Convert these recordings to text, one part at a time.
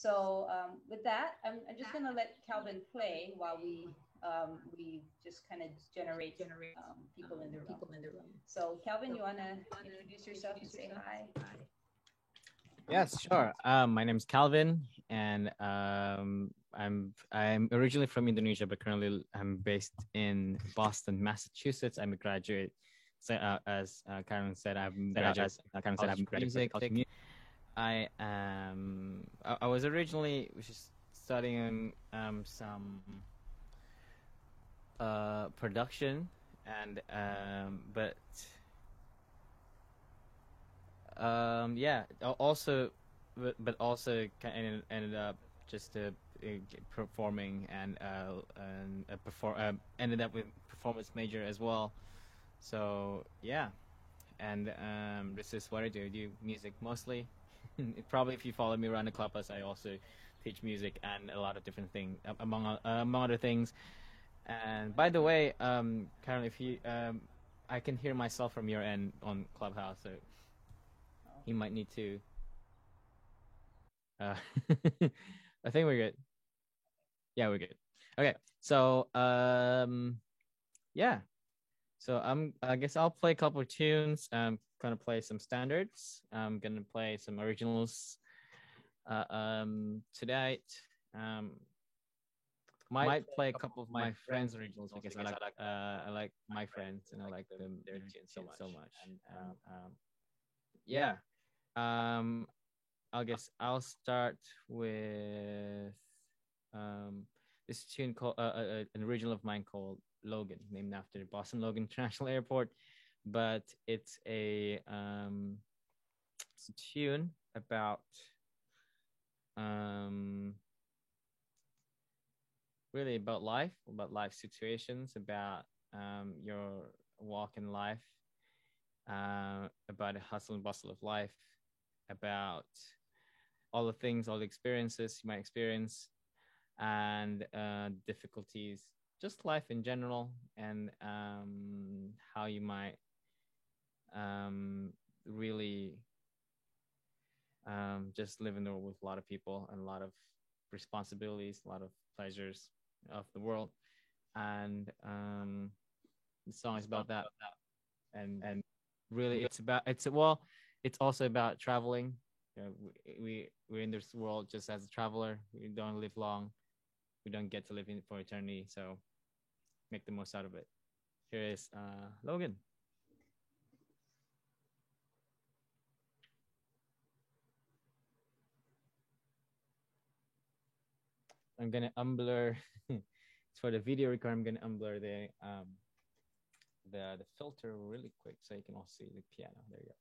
So with that, I'm just gonna let Calvin play while we just kind of generate people in the room. So Calvin, you wanna introduce yourself and say hi? Yes, sure. My name's Calvin, and I'm originally from Indonesia, but currently I'm based in Boston, Massachusetts. I'm a graduate. So, as Karen said, I'm a graduate of College of Music. I was originally just studying some production, and but yeah, also, but also ended up just performing and ended up with performance major as well. So yeah, and this is what I do. I do music mostly. Probably if you follow me around the clubhouse, I also teach music and a lot of different things, among other things. And by the way, Karen, if you I can hear myself from your end on Clubhouse, so you might need to. Uh, I think we're good. Yeah, we're good. Okay, so yeah. So I guess I'll play a couple of tunes. I'm gonna play some standards. I'm gonna play some originals. Tonight, um, might play a couple of my friends' originals because I like my friends and I like their tunes so much. And yeah, um, I guess I'll start with um this tune called an original of mine called Logan, named after Boston Logan International Airport. But it's a tune about um really about life situations, about your walk in life, about the hustle and bustle of life, about all the things, all the experiences you might experience, and difficulties, just life in general, and how you might really just live in the world with a lot of people and a lot of responsibilities, a lot of pleasures of the world. And the song is about that. And really, it's also about traveling. You know, we're in this world just as a traveler. We don't live long. We don't get to live in for eternity. So make the most out of it. Here is Logan. I'm gonna unblur. For the video record, I'm gonna unblur the filter really quick so you can all see the piano. There you go.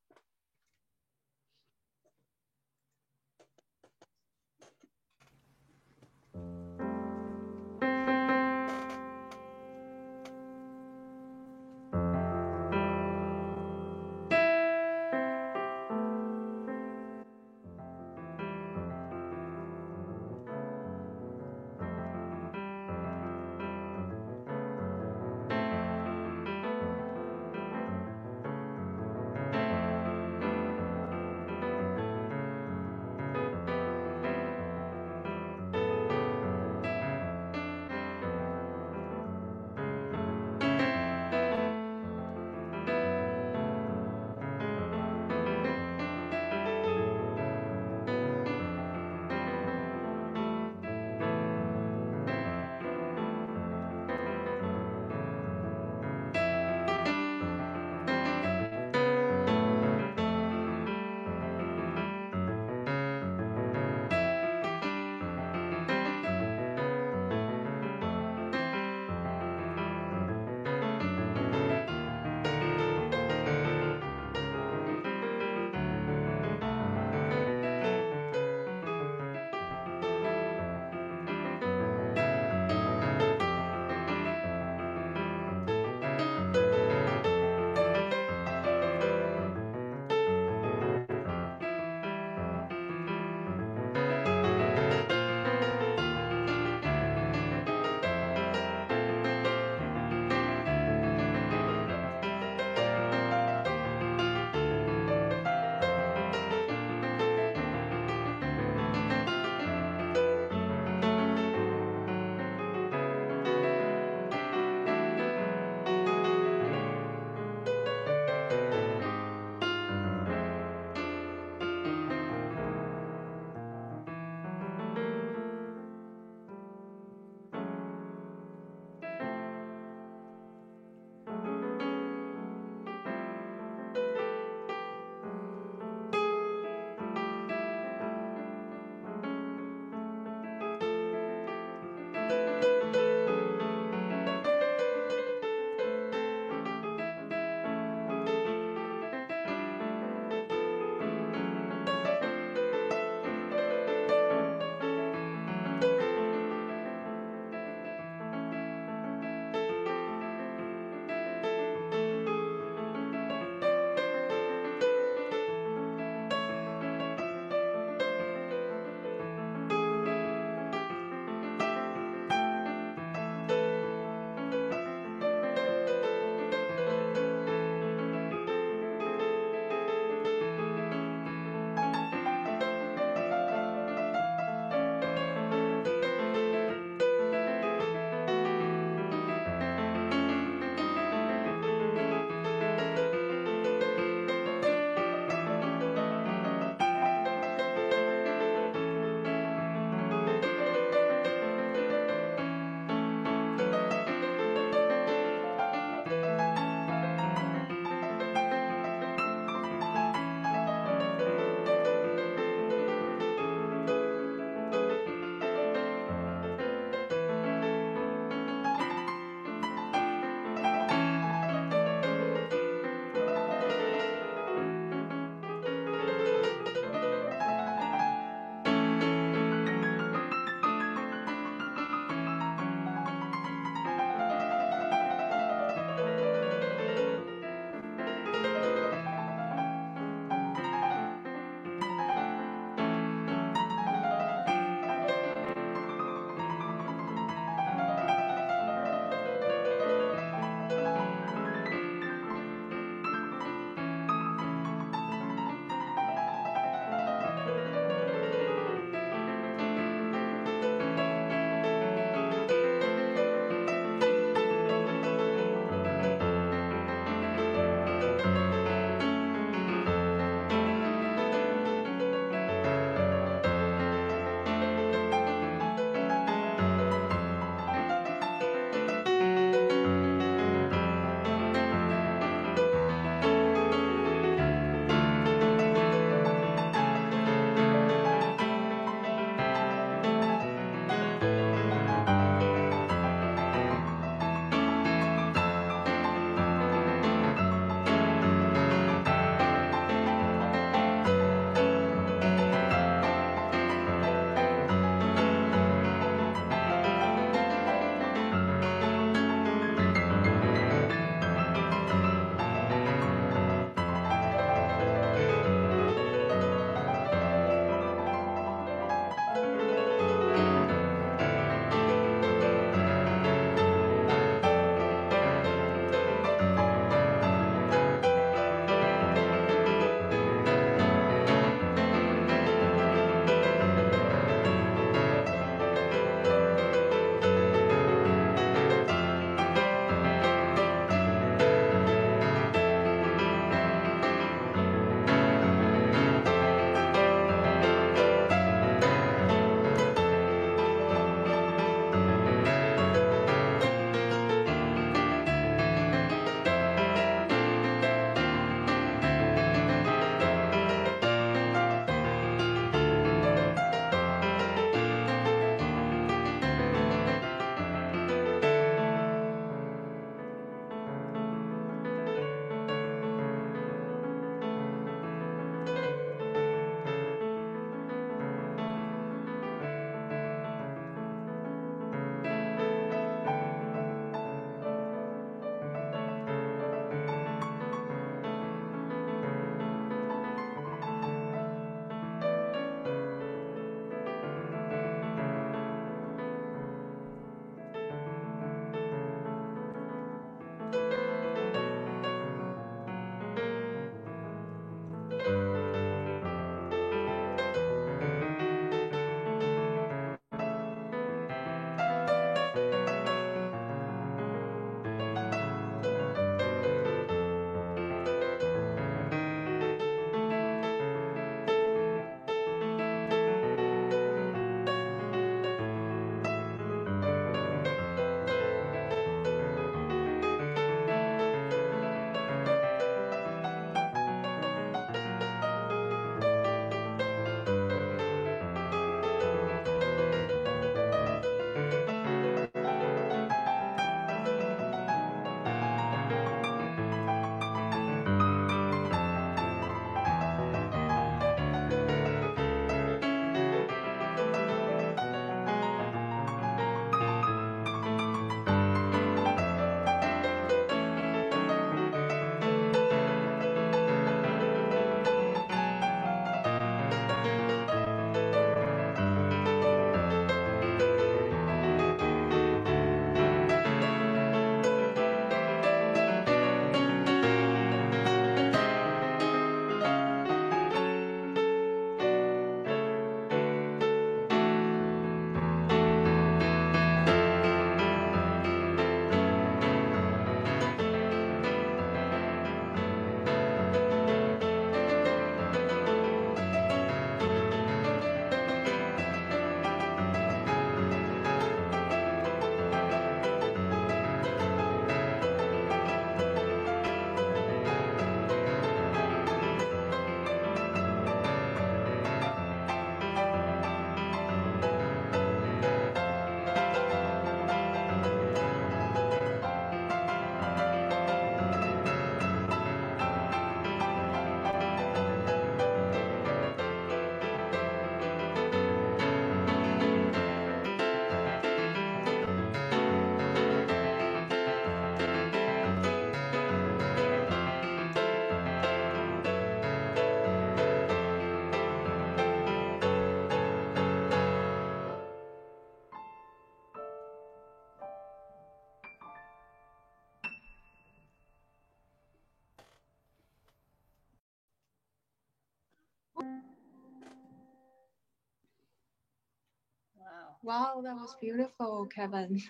Wow, that was beautiful, Kevin.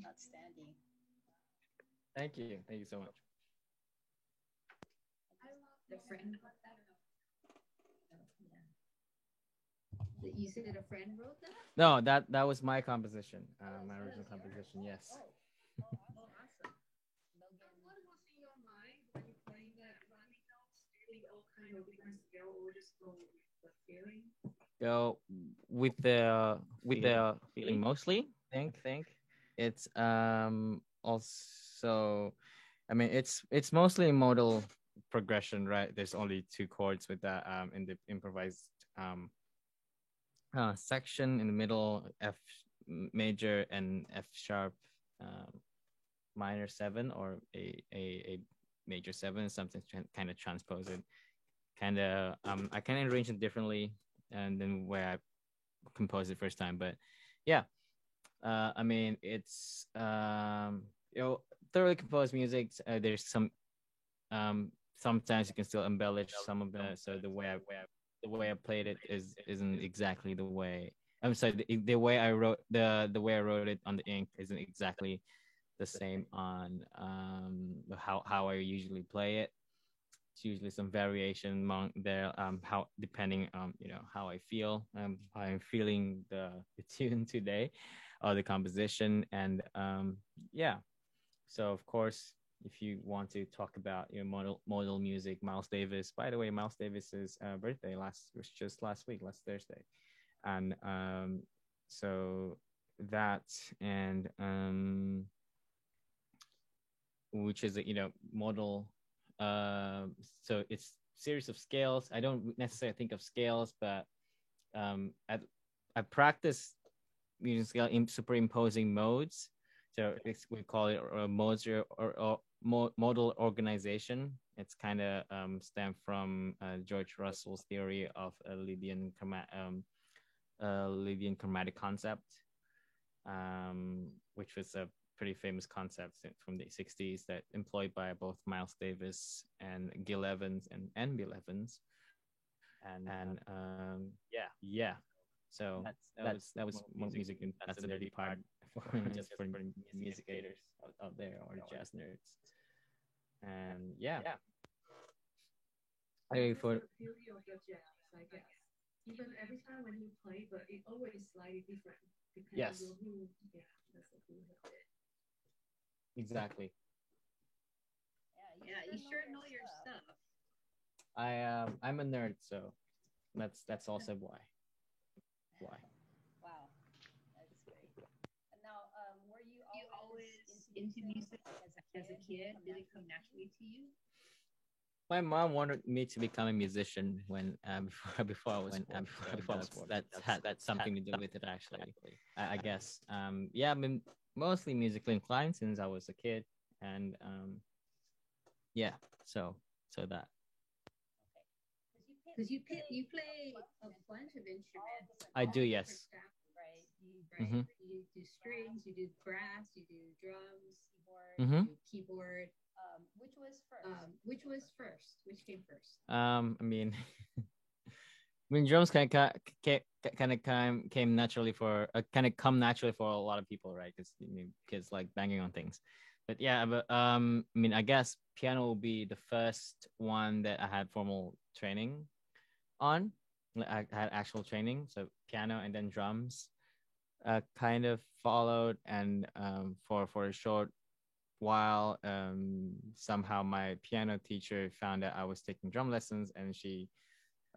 Outstanding. Thank you. Thank you so much. The friend. You said a friend wrote that? No, that was my composition, my original composition. Yes. Oh, awesome. What was in your mind when you playing that running notes? Do you all kind of different scale or just go with the feeling? So with the feeling mostly, I think it's also, I mean, it's mostly modal progression, right? There's only two chords with that in the improvised section in the middle, F major and F sharp minor seven, or a major seven, something kind of transpose it. Kind of I kind of arrange it differently and then where I composed it first time, but yeah, I mean it's thoroughly composed music. There's some sometimes you can still embellish some of the, so the way I played it isn't exactly the way, I'm sorry, the way I wrote the way I wrote it on the ink isn't exactly the same on how I usually play it. It's usually some variation among there, how depending how I feel, how I'm feeling the tune today, or the composition. And yeah, so of course, if you want to talk about modal music, Miles Davis. By the way, Miles Davis's birthday was just last week, last Thursday, and so that, and which is a modal. So it's series of scales. I don't necessarily think of scales, but I practice music scale in superimposing modes. So we call it modes, or modal organization. It's kind of stemmed from George Russell's theory of a Lydian chromatic concept, which was a pretty famous concept from the 60s that employed by both Miles Davis and Gil Evans and Bill Evans. And yeah. So that was music, and that's the dirty part for just for music haters out there, or jazz nerds. And yeah, That's the beauty of the jazz, I guess. Even every time when you play, but it always slightly different depending yes, on who. Yeah, that's the beauty of it. exactly. Yeah, you sure know your stuff. I'm a nerd, so that's also why. Wow, that's great. And now, were you You always always into into music music as a as a kid? Did it kid? come Did it come naturally to you? naturally to you? My mom wanted me to become a musician when before I was born. So that's something to do with it, actually. I guess. Yeah, I've been mostly musically inclined since I was a kid, and yeah. So that. Okay. Because Because you you play play a a bunch of bunch of instruments, instruments, I all do, the different yes. stuff, right? You right? Mm-hmm. You do strings, you do brass, you do drums, keyboard. Mm-hmm. you do keyboard. Which was first? Which was first? Which came first? I mean, drums kind of came naturally for kind of come naturally for a lot of people, right? Because kids like banging on things. But yeah, but I mean, I guess piano will be the first one that I had formal training on. I had actual training, so piano and then drums kind of followed, and for a short while, somehow my piano teacher found out I was taking drum lessons, and she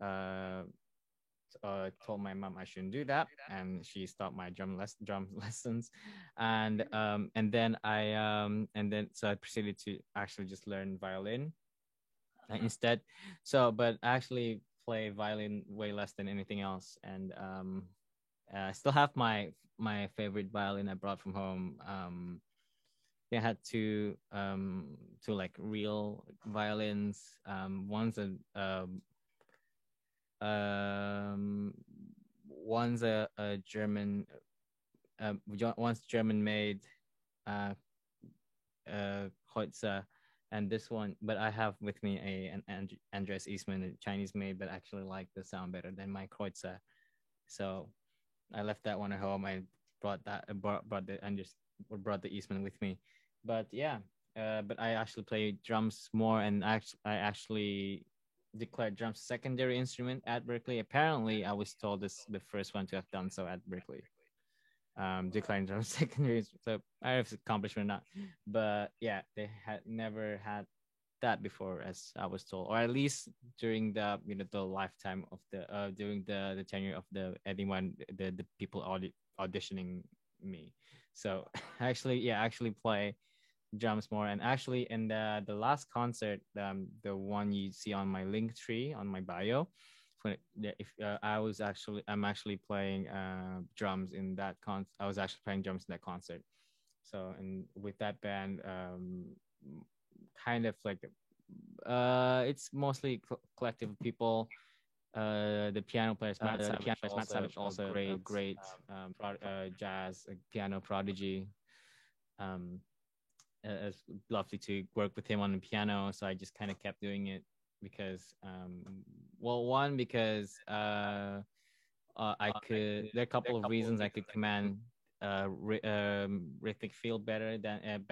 uh, told my mom I shouldn't do that, and she stopped my drum lessons, and then so I proceeded to actually just learn violin instead. So, but I actually play violin way less than anything else, and I still have my favorite violin I brought from home. I had two like real violins. Um, one's a German, one's German made, uh, Kreutzer, and this one. But I have with me an Andres Eastman, a Chinese made, but actually like the sound better than my Kreutzer. So I left that one at home. I brought the Eastman with me. But yeah, but I actually play drums more, and I actually declared drums secondary instrument at Berkeley. Apparently, I was told this the first one to have done so at Berkeley. Declaring drums secondary, so I don't know if it's accomplished or not, but yeah, they had never had that before, as I was told, or at least during the the lifetime of the during the tenure of the anyone the people auditioning me. So actually, yeah, actually play drums more, and actually in the last concert, the one you see on my link tree on my bio, if I'm actually playing drums in that I was actually playing drums in that concert. So, and with that band, kind of like it's mostly collective of people. The piano players, Matt Savage, also a great jazz piano prodigy. Um, it's lovely to work with him on the piano, so I just kind of kept doing it because, well, one because I could. There are a couple of reasons I could command rhythmic feel better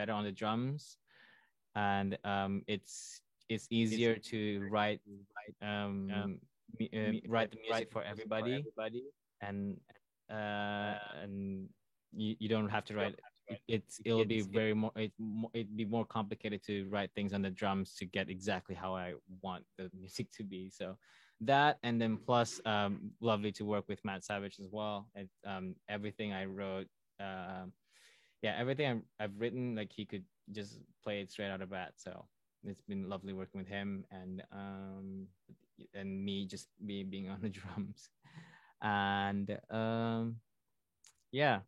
on the drums, and it's easier to write the music for everybody, and and you don't have to write. It'll be it'd be more complicated to write things on the drums to get exactly how I want the music to be. So that, and then plus lovely to work with Matt Savage as well. And everything I wrote, yeah, everything I've written, like he could just play it straight out of bat. So it's been lovely working with him, and me just being on the drums, and yeah,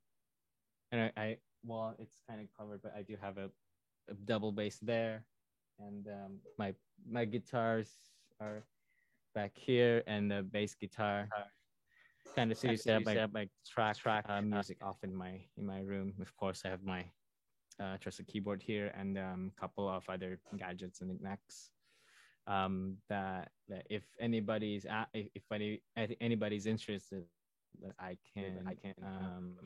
and I well, it's kind of covered, but I do have a double bass there, and my guitars are back here, and the bass guitar kind of set up like track music off in my room. Of course, I have my trusted keyboard here, and a couple of other gadgets and knickknacks. That if anybody's anybody's interested, that I can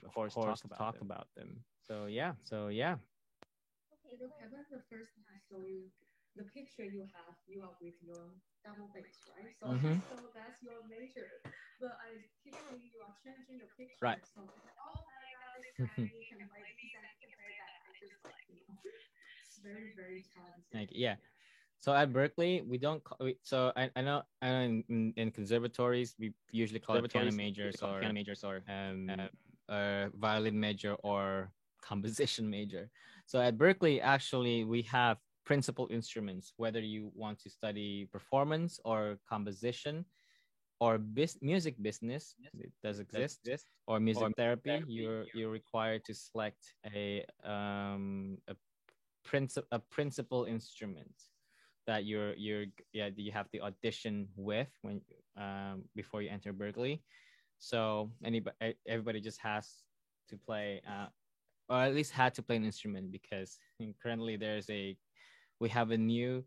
of course talk about them. So yeah. Okay, so Kevin, the first time I saw you, the picture you are with your double bass, right? So so that's your major. But I keep seeing you are changing the picture. Right. So I'm like, oh my god, this guy can play this and he can play that. I just like it's very very talented. Like, yeah. So at Berkeley, we don't. So I know in conservatories we usually call it piano majors or violin major or composition major. So at Berkeley, actually, we have principal instruments. Whether you want to study performance or composition or music business, it does exist, or music therapy, you're required to select a principal instrument that you have the audition with when before you enter Berkeley. So everybody just has to play or at least had to play an instrument, because currently we have a new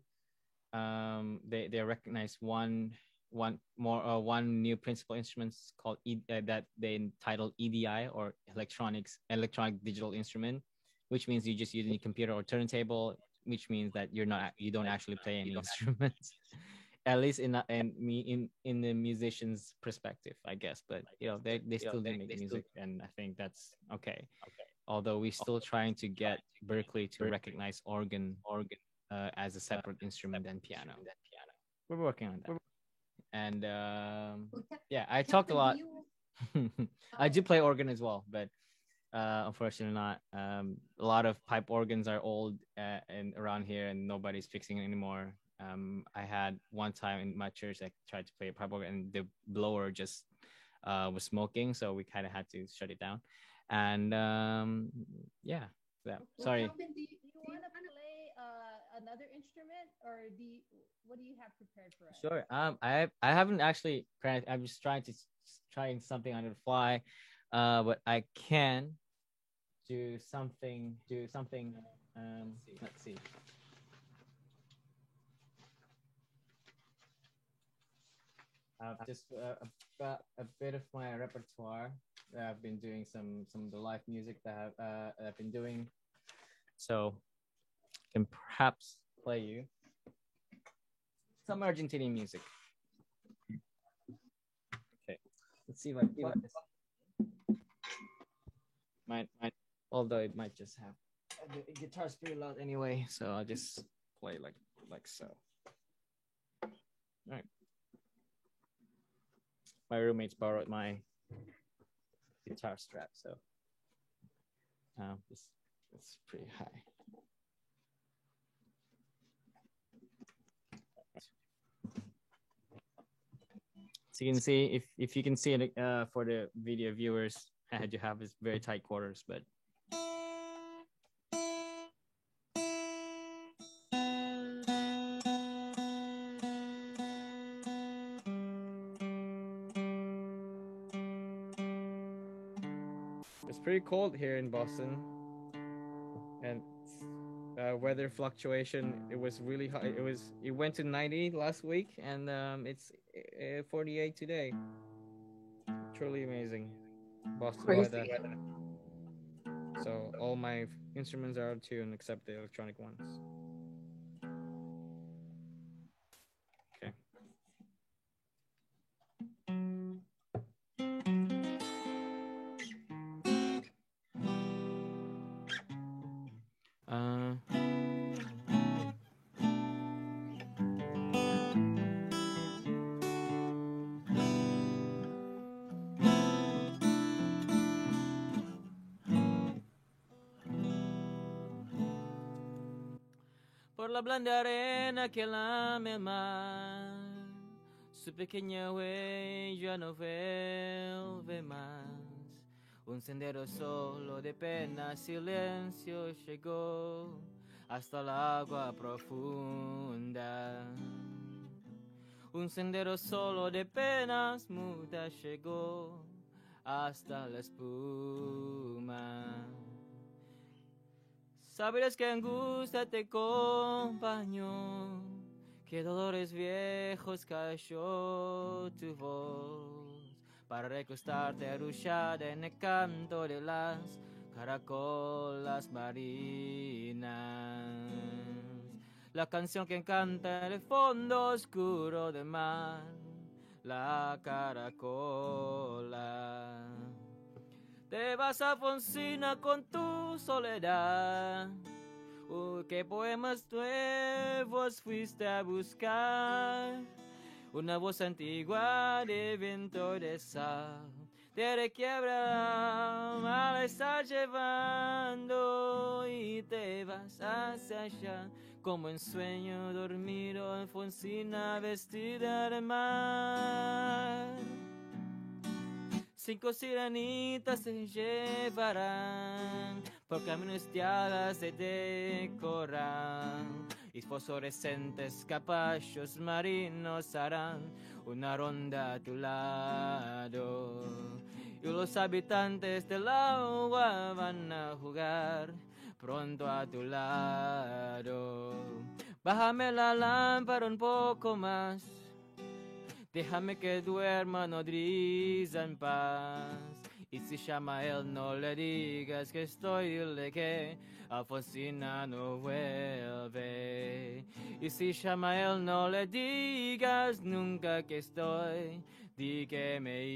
they recognize one new principal instruments called that they entitled EDI, or electronic digital instrument, which means you just use a computer or turntable, which means that you don't actually play any instruments, at least in the musician's perspective, I guess. But they still do make music, and I think that's okay. Although we're still trying to get Berkeley to recognize organ as a separate instrument than piano. We're working on that. And yeah, I talked a lot. I do play organ as well, but unfortunately not. A lot of pipe organs are old and around here, and nobody's fixing it anymore. I had one time in my church, I tried to play a pipe organ, and the blower just was smoking, so we kind of had to shut it down. And yeah, sorry. Calvin, do you want to play another instrument, or what do you have prepared for us? Sure. I haven't actually. I'm just trying something on the fly, but I can do something. Let's see. Just a bit of my repertoire I've been doing some of the live music that I've been doing. So I can perhaps play you some Argentinian music. Okay, let's see if I play this. Might, although it might just have the guitar's pretty loud anyway, so I'll just play like so. All right. My roommates borrowed my guitar strap, so it's pretty high. So you can see, if you can see it for the video viewers, I had to have this very tight quarters, but it's pretty cold here in Boston, and weather fluctuation. It was really hot. It went to 90 last week, and it's 48 today. Truly amazing, Boston weather. So all my instruments are tuned except the electronic ones. Okay. Por la blanda arena que lame el mar, su pequeña huella no vuelve más. Un sendero solo de pena, silencio llegó hasta el agua profunda. Un sendero solo de penas mudas llegó hasta la espuma. Sabrás que angustia te acompañó, que dolores viejos cayó tu voz, para recostarte arrullada en el canto de las caracolas marinas. La canción que canta en el fondo oscuro del mar, la caracola. Te vas a Fonsina con tu soledad. ¿Qué poemas nuevos fuiste a buscar? Una voz antigua de viento y de sal te requiebra, la estás llevando y te vas hacia allá, como en sueño dormido en Fonsina vestida de mar. 5 sirenitas te llevarán por caminos de hadas de coral, y fosforescentes caballos marinos harán una ronda a tu lado, y los habitantes del agua van a jugar pronto a tu lado. Bájame la lámpara un poco más, déjame que duerma nodriza en paz. Y si llama a él, no le digas que estoy, dile que Alfonsina no vuelve. Y si llama a él, no le digas nunca que estoy, di que me he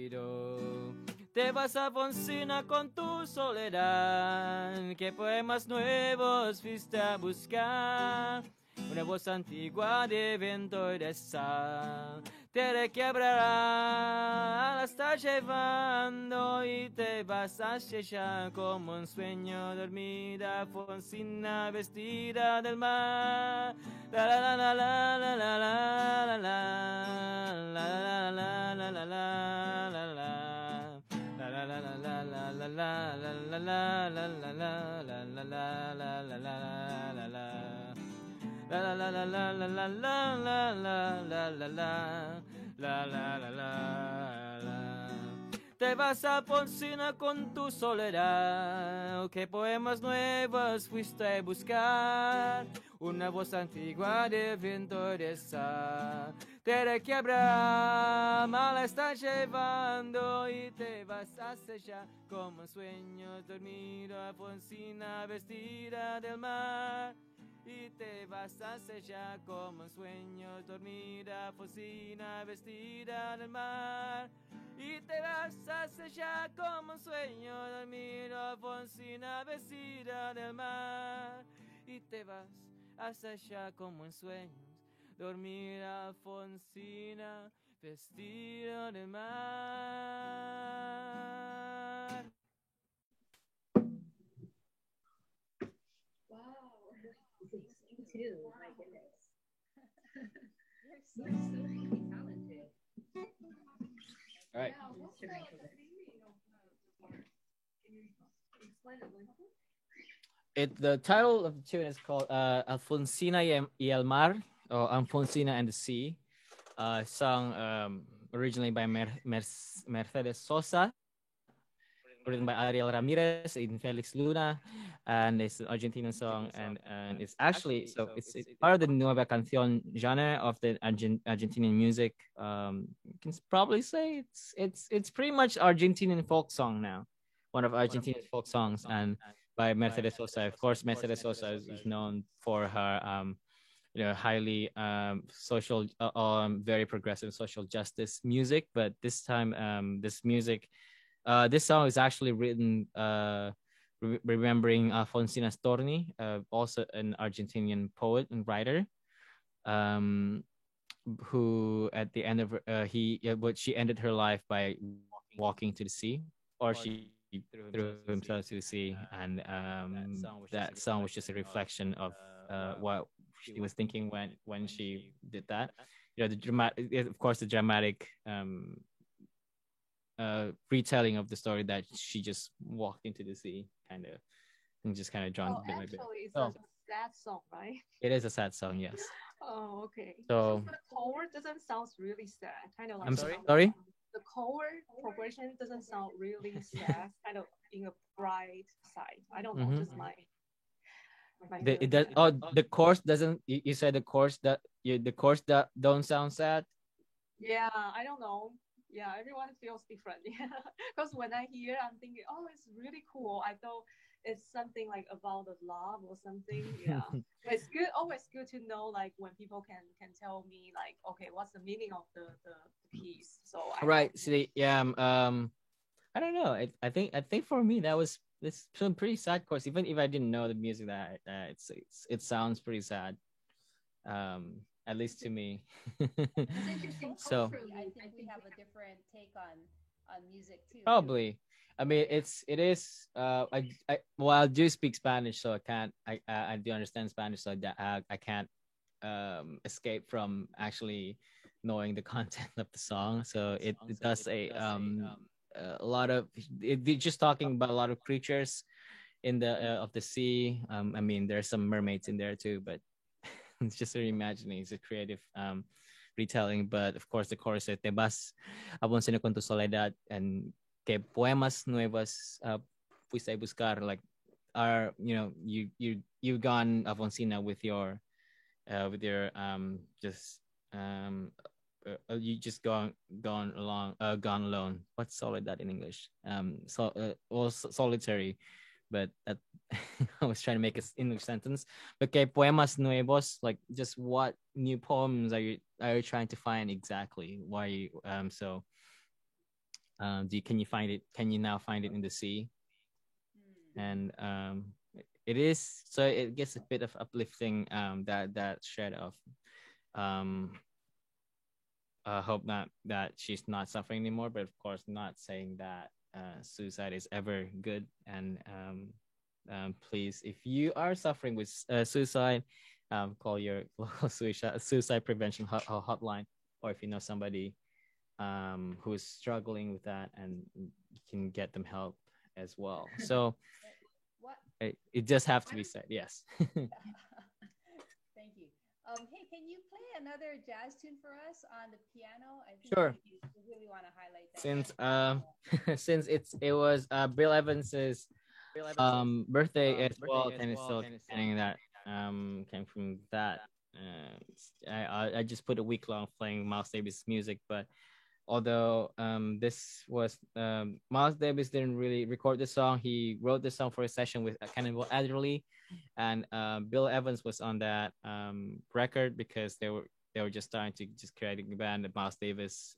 ido. Te vas a Alfonsina con tu soledad, ¿qué poemas nuevos fuiste a buscar? Una voz antigua de viento y de sal te requebrará, la estás llevando y te vas a sellar como un sueño dormida, Fonsina vestida del mar. La la la la la la la la la la la la la la la. La la la la la la la la la la la la la la la la la la la. La la la la la la la la la la la la la la la la la. te vas Alfonsina con tu soledad. ¿Qué poemas nuevos fuiste a buscar? Una voz antigua de viento de esa te quiebra, la estás llevando y te vas a sellar como un sueño dormido, Alfonsina vestida del mar. Y te vas a sellar como un sueño dormida, Alfonsina vestida del mar. Y te vas a sellar como un sueño dormido, Alfonsina vestida del mar. Y te vas a sellar como en sueños dormir, Alfonsina vestida del mar. Wow, amazing too. My goodness. You're so really talented. All right. Yeah, what's the meaning of the word? Can you explain it a little bit? The title of the tune is called Alfonsina y el Mar, or Alfonsina and the Sea, sung originally by Mercedes Sosa, written by Ariel Ramirez and Felix Luna, and it's an Argentinian song, and it's actually it's part of the nueva canción genre of the Argentinian music. You can probably say it's pretty much Argentinian folk song now, one of Argentinian folk songs, and by Mercedes Sosa. Of course, Mercedes Sosa is known for her highly social, very progressive social justice music, but this time this song is actually written remembering Alfonsina Storni, also an Argentinian poet and writer, who at the end of she ended her life by walking to the sea, or she threw himself to the sea, and that song was just a reflection of what she was thinking when she did that. The dramatic, of course, the dramatic retelling of the story that she just walked into the sea, kind of, and just kind of drawn bit by bit. Actually, it's a sad song, right? It is a sad song, yes. Oh, okay. So the chord doesn't sound really sad. Kind of like I'm sorry. The chord progression doesn't sound really sad. Kind of in a bright side. I don't know, just my. The chorus doesn't. You said the chorus that don't sound sad. Yeah, I don't know. Yeah, everyone feels different. Yeah, because when I hear, I'm thinking, oh, it's really cool. I thought it's something like about the love or something. Yeah, but it's good. Always good to know, like when people can tell me, like, okay, what's the meaning of the piece. So right. See, yeah. I don't know. I think for me that was it's some pretty sad chorus. Even if I didn't know the music, that it sounds pretty sad. At least to me. So I think we have a different take on music too. Probably. I mean, it is. I do speak Spanish, so I do understand Spanish, so that I can't escape from actually knowing the content of the song. So it does a lot of just talking about a lot of creatures in the of the sea. I mean, there's some mermaids in there too, but it's just reimagining. It's a creative retelling, but of course the chorus says "Te vas, Alfonsina con tu soledad," and "Que poemas nuevos fuiste a buscar," like are you've gone, Alfonsina, with your just you just gone alone. What's soledad in English? Solitary, but that I was trying to make an English sentence. But que poemas nuevos, like just what new poems are you trying to find exactly? Why can you find it? Can you now find it in the sea? And it is, so it gets a bit of uplifting that shred of hope that she's not suffering anymore, but of course not saying that suicide is ever good. And please, if you are suffering with suicide, call your local suicide prevention hotline, or if you know somebody who is struggling with that, and you can get them help as well. So it does have to be said. Yes. Thank you. Hey, can you play another jazz tune for us on the piano? I think Sure. we really want to highlight that. Since since it was Bill Evans's birthday as well, kind of still getting that came from that. I just put a week long playing Miles Davis music, but although this was Miles Davis didn't really record the song, he wrote the song for a session with Cannonball Adderley, and Bill Evans was on that record because they were just starting to just create a band, the Miles Davis,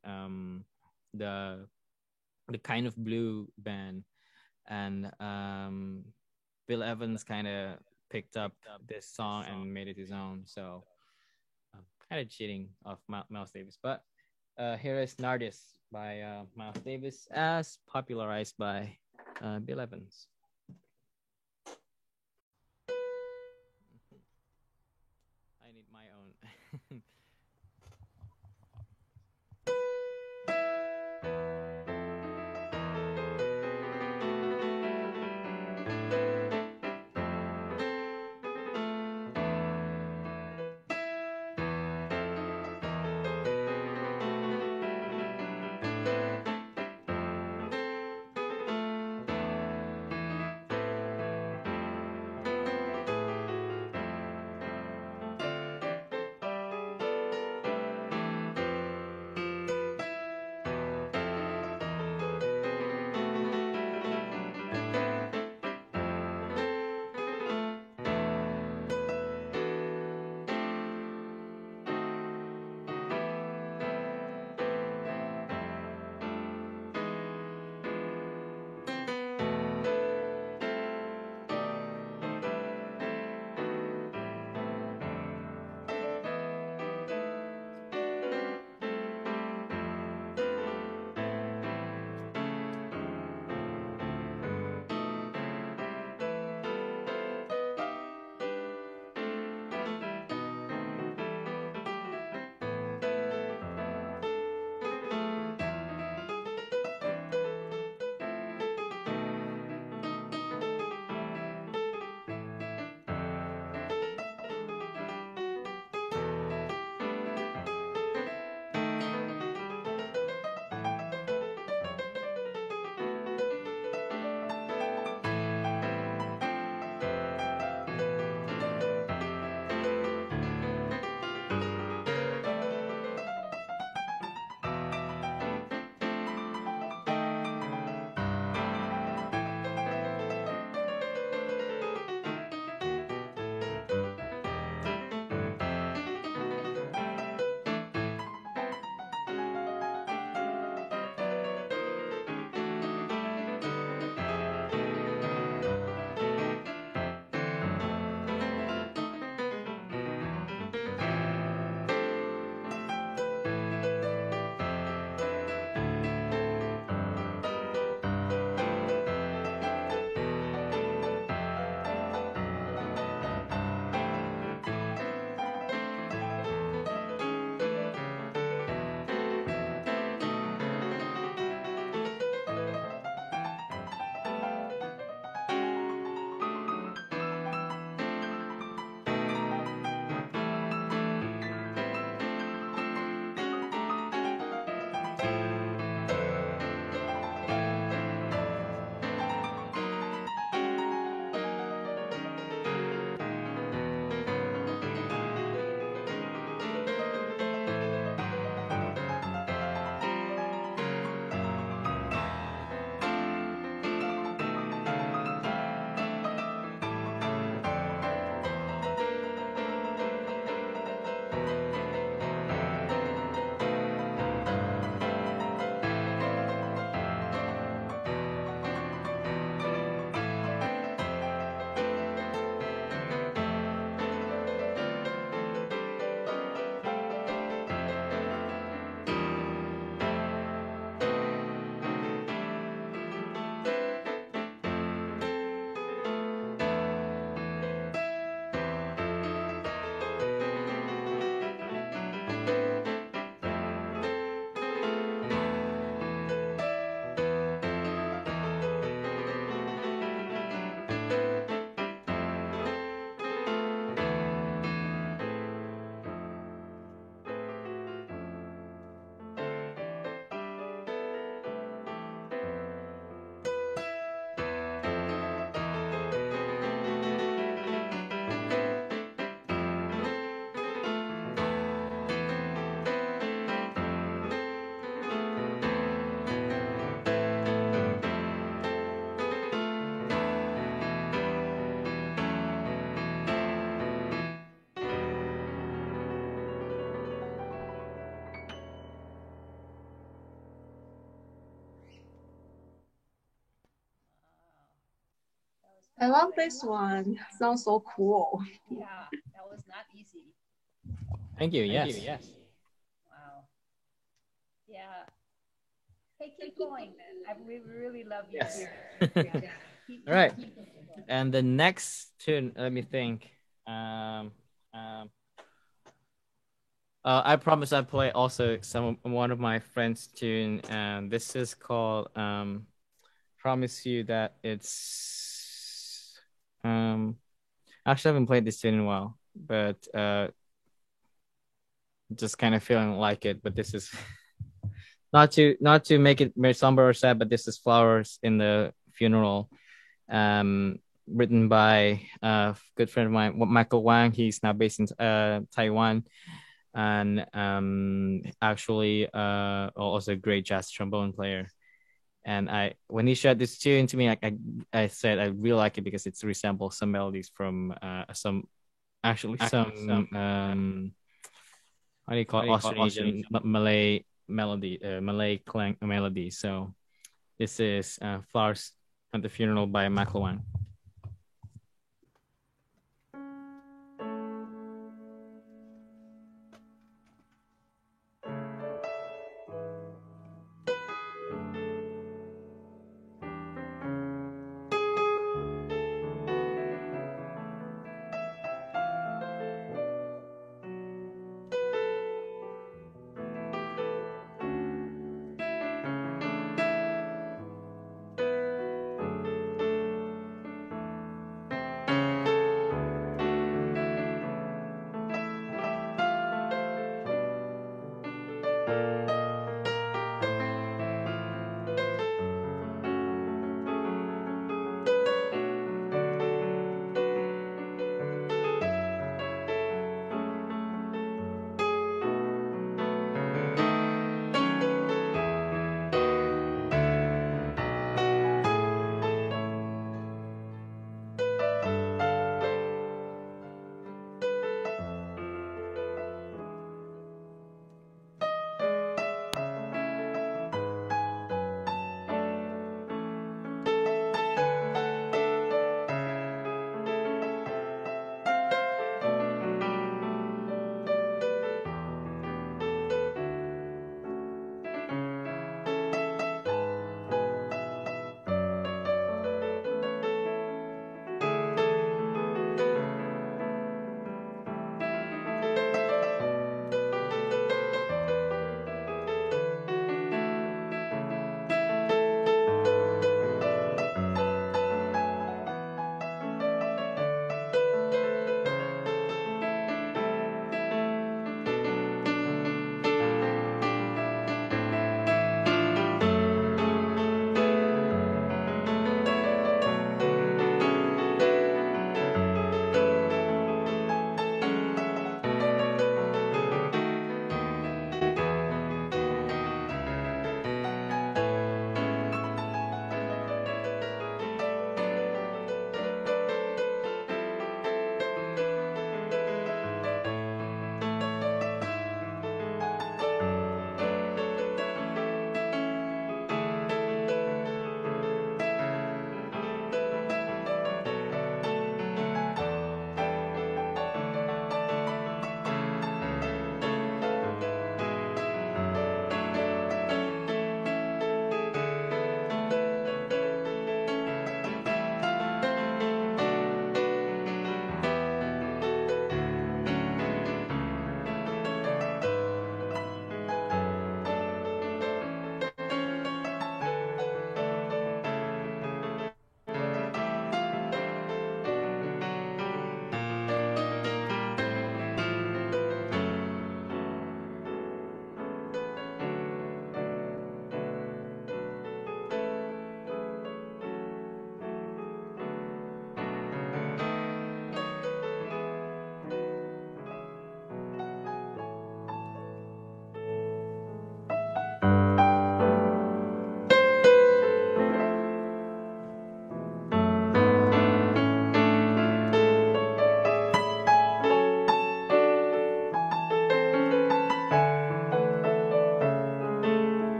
the kind of blue band, and Bill Evans kind of picked up this song and made it his own. So kind of cheating of Miles Davis, but here is Nardis by Miles Davis, as popularized by Bill Evans. I need my own. I love this one. Sounds so cool. Yeah, that was not easy. Thank you. Yes. Wow. Yeah. Hey, keep going. We really love your. Yes. Keep, All right. keep going. And the next tune, let me think. Um, um, I promise I play also one of my friends' tune, and this is called "Promise You That It's." Actually, I haven't played this tune in a while, but just kind of feeling like it. But this is not to make it very somber or sad, but this is "Flowers in the Funeral." Written by a good friend of mine, Michael Wang. He's now based in Taiwan, and actually also a great jazz trombone player. And when he shared this tune to me, I said I really like it because it resembles some melodies from some how do you call it, Austronesian Malay melody, Malay clang melody. So this is "Flowers at the Funeral" by Michael Wang.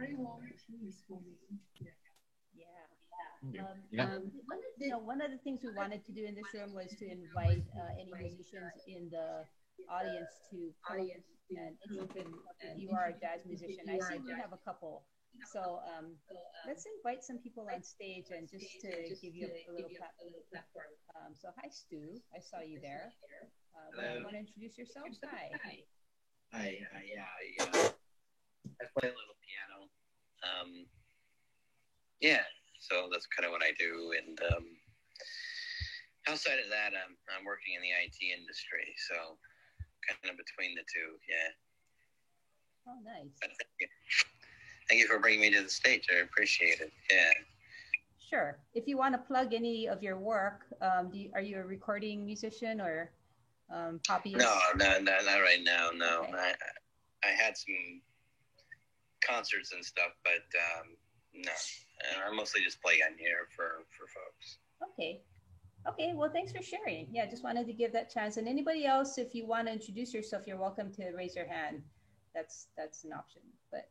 very long piece for me. Yeah. Yeah. One of the things we wanted to do in this room was to invite any musicians in the audience to come up and introduce if you are a jazz musician. I see we have a couple. So let's invite some people on stage and just to give you a little platform. So hi, Stu. I saw you there. Want to introduce yourself? Hi. Yeah. I play a little piano. Yeah, so that's kind of what I do. And outside of that, I'm working in the IT industry, so kind of between the two. Yeah. Oh, nice. But thank you for bringing me to the stage. I appreciate it. Yeah. Sure. If you want to plug any of your work, are you a recording musician or hobbyist? No, not right now. No, okay. I had some concerts and stuff, but no, I mostly just play on here for folks. Okay, well, thanks for sharing. Yeah, just wanted to give that chance. And anybody else, if you want to introduce yourself, you're welcome to raise your hand. That's an option. But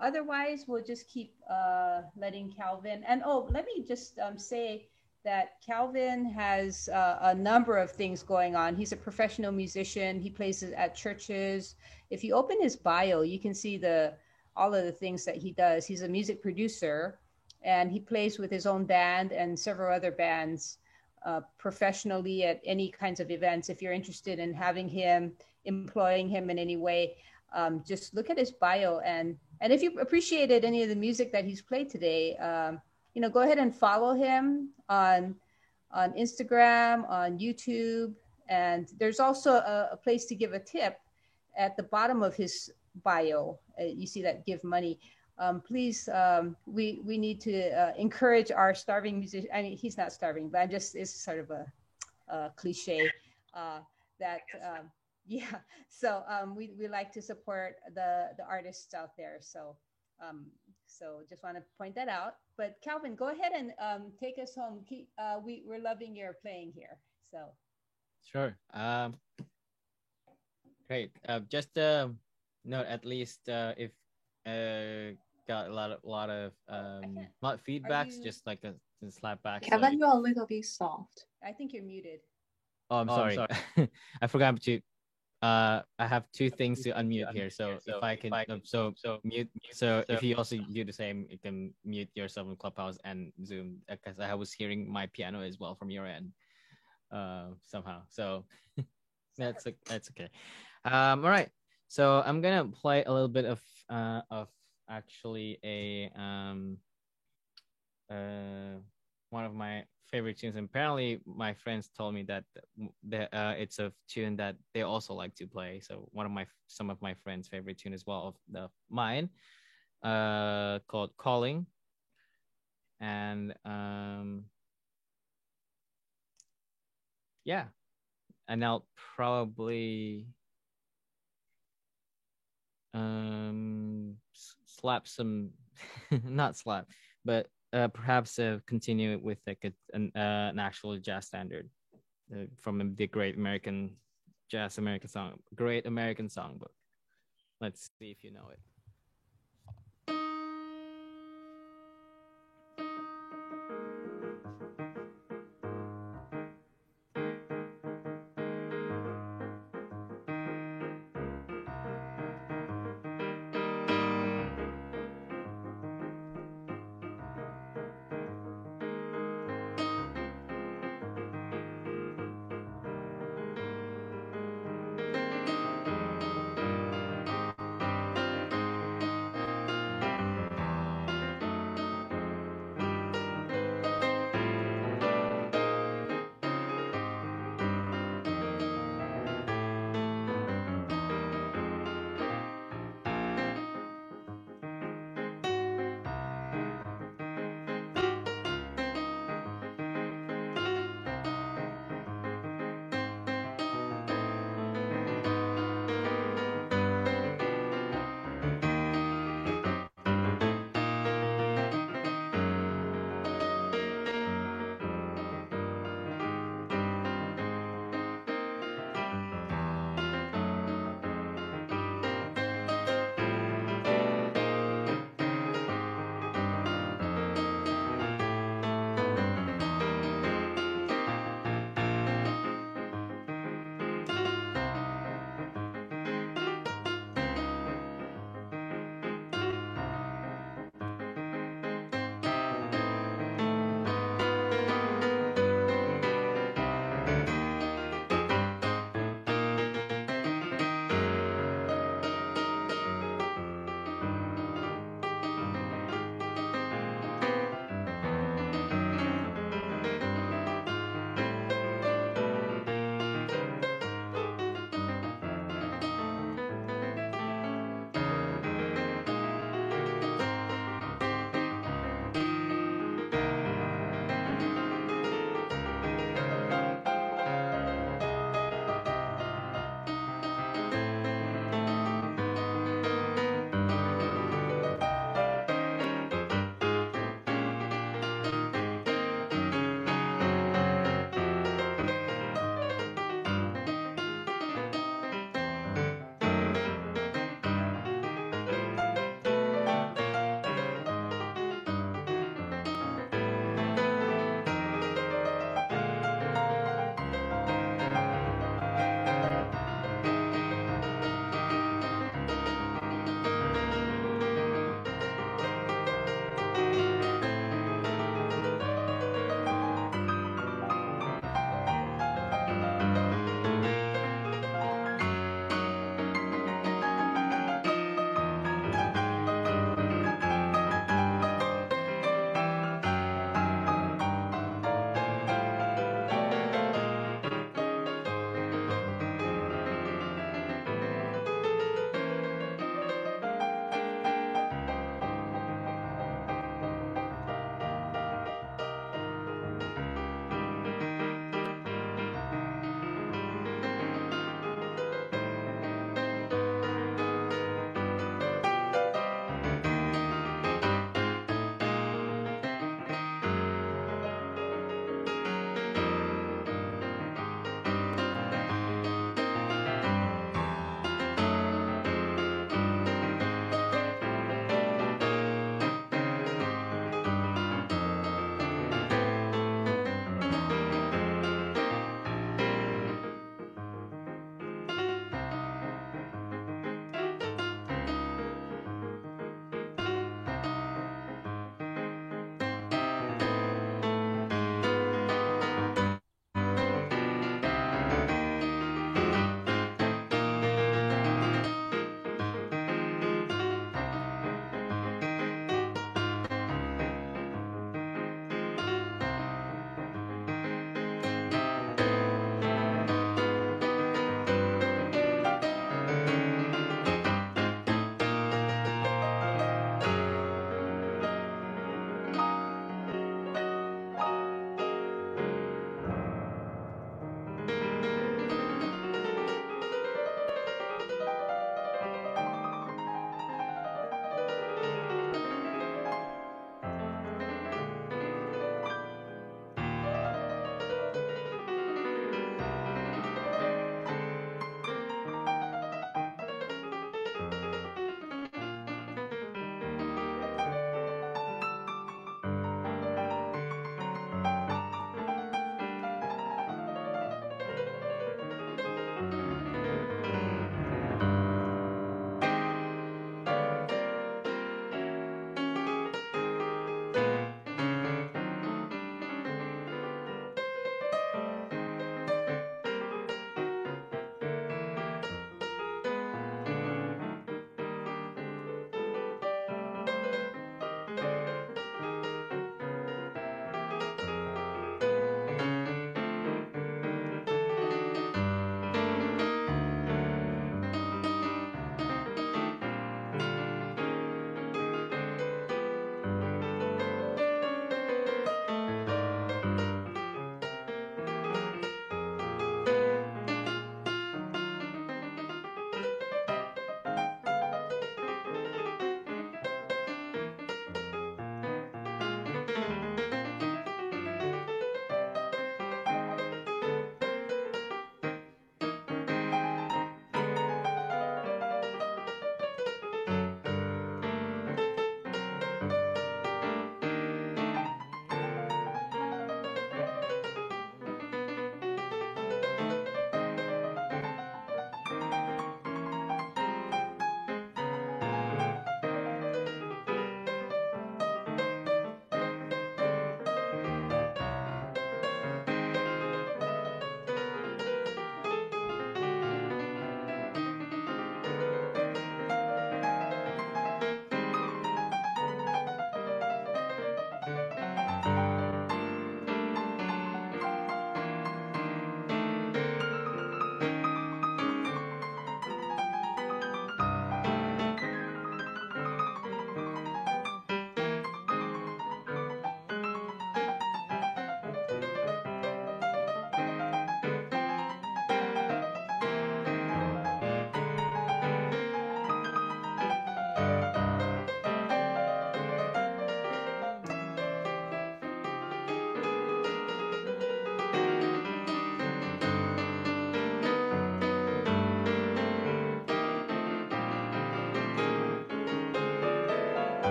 otherwise, we'll just keep letting Calvin. And let me just say that Calvin has a number of things going on. He's a professional musician. He plays at churches. If you open his bio, you can see all of the things that he does. He's a music producer, and he plays with his own band and several other bands professionally at any kinds of events. If you're interested in having him, employing him in any way, just look at his bio. And if you appreciated any of the music that he's played today, go ahead and follow him on Instagram, on YouTube. And there's also a place to give a tip at the bottom of his bio. You see that give money. Please, we need to encourage our starving musicians. I mean, he's not starving, but it's sort of a cliche that, yeah. So we like to support the artists out there. So just want to point that out. But Calvin, go ahead and take us home. We're loving your playing here. So. Sure. Great. Just note, at least if got a lot of not feedbacks, just like a slap back. Kevin, you're a little bit soft. I think you're muted. Oh, I'm sorry. I forgot to. I have two things to unmute here. So if I can, mute. So if you also do the same, you can mute yourself in Clubhouse and Zoom, because I was hearing my piano as well from your end, somehow. So that's okay. All right. So I'm gonna play a little bit of actually a one of my favorite tunes. And apparently my friends told me that it's a tune that they also like to play. So some of my friends' favorite tune as well of mine, called Calling. And yeah, and I'll probably slap some not slap, but perhaps continue with like an actual jazz standard from the Great American Songbook. Let's see if you know it.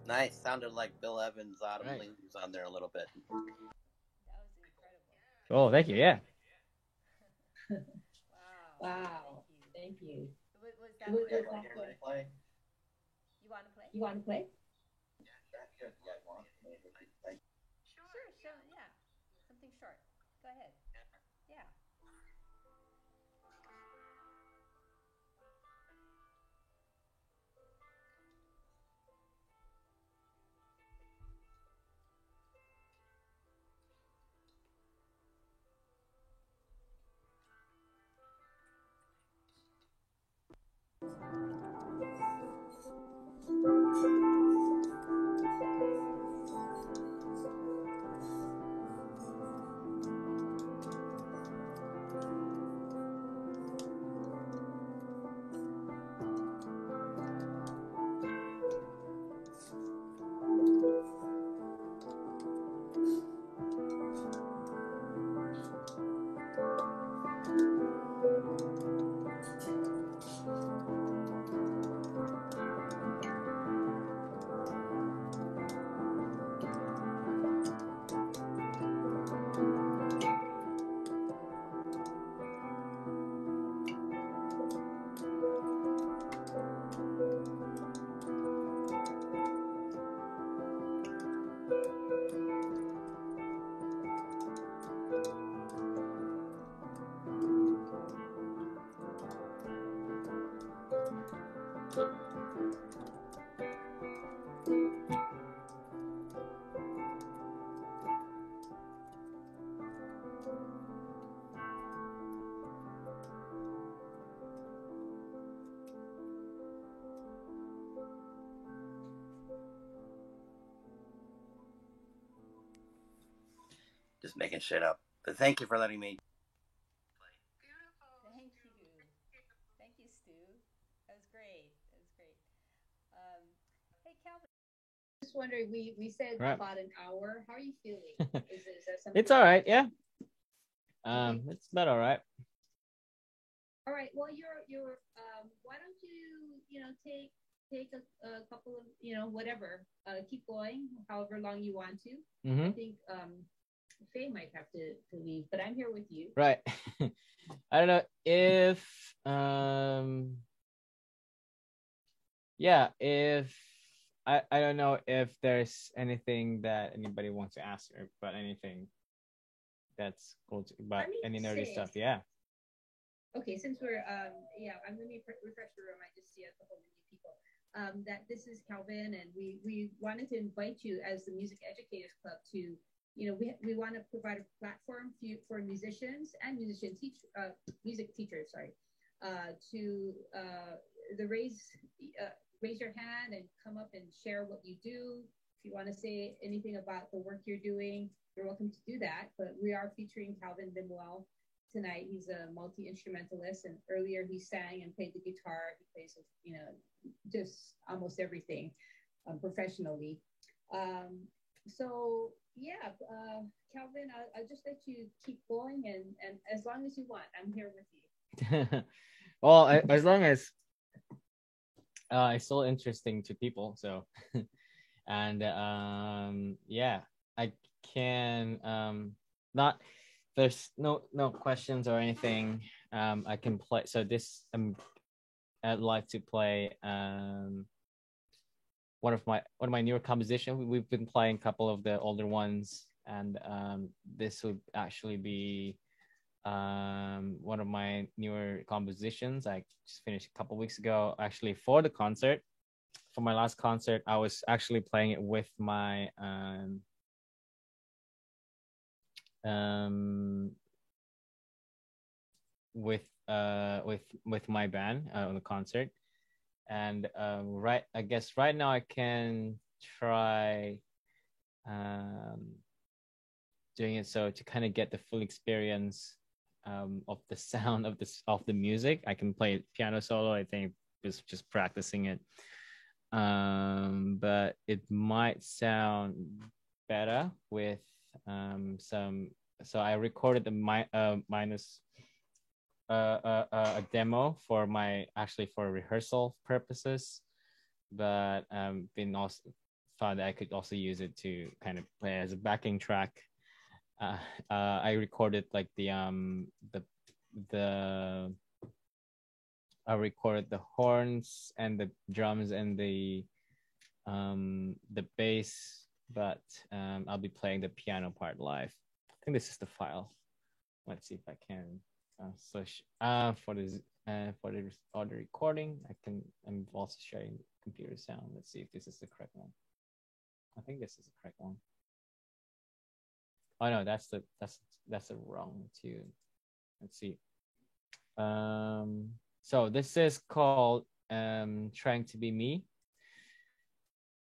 Nice. Sounded like Bill Evans' Autumn Right. Leaves on there a little bit. That was incredible. Oh, thank you. Yeah. Wow. Wow. Thank you. Was that Was good? that good? Play? You want to play? You want to play? Sure. So yeah, something short. Go ahead. Yeah. Just making shit up. But thank you for letting me. Thank you. Thank you, Stu. That was great. That was great. Hey, Calvin. Just wondering, we said Right. about an hour. How are you feeling? Is that something? It's all right. Yeah. It's about all right. All right. Well, why don't you take take a couple of, whatever, keep going however long you want to. Mm-hmm. I think Faye might have to leave, but I'm here with you. Right. I don't know if if I don't know if there's anything that anybody wants to ask or about anything that's cool about any nerdy stuff. Yeah. Okay, since we're I'm gonna refresh the room. I just see a couple of new people. That this is Calvin, and we wanted to invite you as the Music Educators Club to, we want to provide a platform for musicians and music teachers, to raise your hand and come up and share what you do. If you want to say anything about the work you're doing, you're welcome to do that. But we are featuring Calvin Limuel tonight. He's a multi-instrumentalist, and earlier he sang and played the guitar. He plays, just almost everything professionally. Calvin, I'll just let you keep going, and as long as you want, I'm here with you. Well, as long as it's still interesting to people, so and I can not, there's no questions or anything. I can play, so this I'd like to play one of my newer compositions. We've been playing a couple of the older ones, and this would actually be one of my newer compositions. I just finished a couple weeks ago, actually, for the concert. For my last concert, I was actually playing it with my with my band on the concert. And I guess right now I can try doing it so to kind of get the full experience of the sound of the music. I can play piano solo, I think, just practicing it. But it might sound better with some. So I recorded a demo for rehearsal purposes, but been also found that I could also use it to kind of play as a backing track. I recorded like I recorded the horns and the drums and the bass, but I'll be playing the piano part live. I think this is the file. Let's see if I can for the audio recording. I'm also sharing computer sound. Let's see if this is the correct one. I think this is the correct one. Oh no, that's the wrong tune. Let's see. So this is called Trying to Be Me.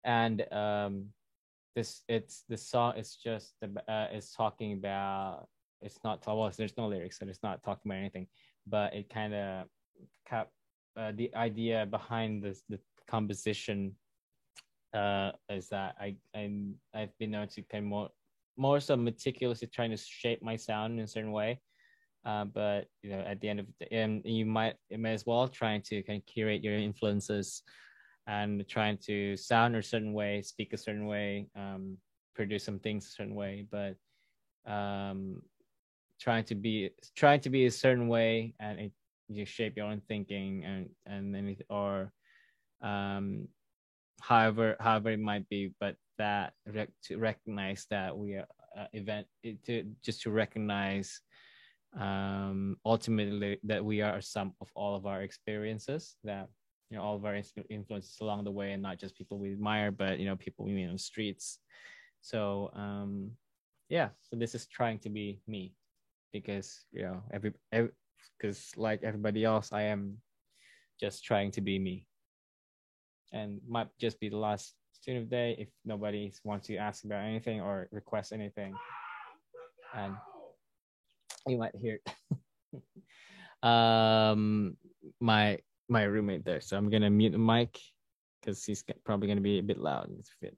And the song is just is talking about, it's not, well, there's no lyrics, so it's not talking about anything, but it kind of the idea behind the composition is that I've been known to kind of more so meticulously trying to shape my sound in a certain way, but at the end of the day, you might as well trying to kind of curate your influences and trying to sound a certain way, speak a certain way, produce some things a certain way, but trying to be a certain way, and you shape your own thinking and anything, or however it might be, but that to recognize that we are to recognize ultimately that we are a sum of all of our experiences, that all of our influences along the way, and not just people we admire, but people we meet on the streets. So so this is trying to be me, because because like everybody else, I am just trying to be me, and might just be the last student of the day if nobody wants to ask about anything or request anything, and you might hear my roommate there, so I'm gonna mute the mic because he's probably gonna be a bit loud in this fit.